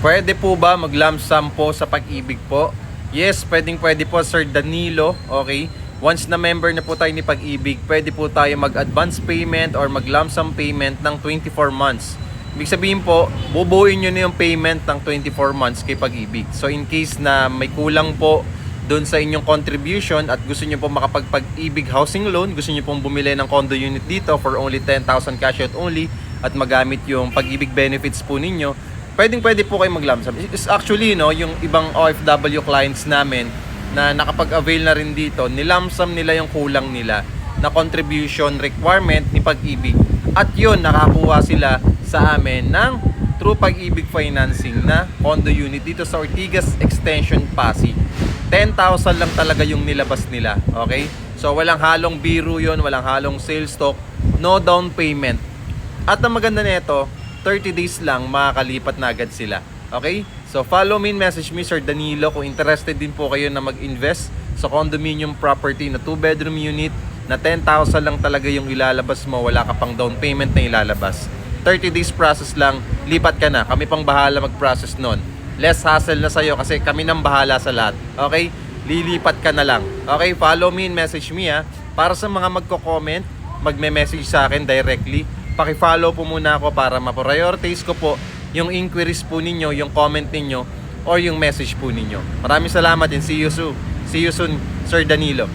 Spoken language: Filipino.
Pwede po ba mag-lump sum po sa Pag-ibig po? Yes, pwede po Sir Danilo. Okay. Once na member na po tayo ni Pag-ibig, pwede po tayo mag-advance payment or mag-lump sum payment ng 24 months. Ibig sabihin po, bubuuin nyo na yung payment ng 24 months kay Pag-ibig. So in case na may kulang po doon sa inyong contribution at gusto nyo po makapag-Pag-ibig housing loan, gusto nyo pong bumili ng condo unit dito for only 10,000 cash out only at magamit yung Pag-ibig benefits po ninyo, pwede po kayo mag-lump sum. It's actually, no, yung ibang OFW clients namin na nakapag-avail na rin dito, nilamp sum nila yung kulang nila na contribution requirement ni Pag-ibig. At yun, nakakuha sila sa amin ng through Pag-ibig financing na condo unit dito sa Ortigas Extension, Pasig. 10,000 lang talaga yung nilabas nila. Okay? So walang halong biro yun, walang halong sales talk, no down payment. At ang maganda nito, 30 days lang makakalipat na agad sila. Okay? So follow me and message me, Sir Danilo, kung interested din po kayo na mag-invest sa condominium property na 2-bedroom unit na 10,000 lang talaga yung ilalabas mo, wala ka pang down payment na ilalabas. 30 days process lang, lipat ka na. Kami pang bahala mag-process nun. Less hassle na sa'yo kasi kami nang bahala sa lahat. Okay? Lilipat ka na lang. Okay? Follow me and message me, ha. Para sa mga magko-comment, magme-message sa akin directly, paki-follow po muna ako para ma-prioritize ko po yung inquiries po ninyo, yung comment ninyo, or yung message po ninyo. Maraming salamat and see you soon. See you soon, Sir Danilo.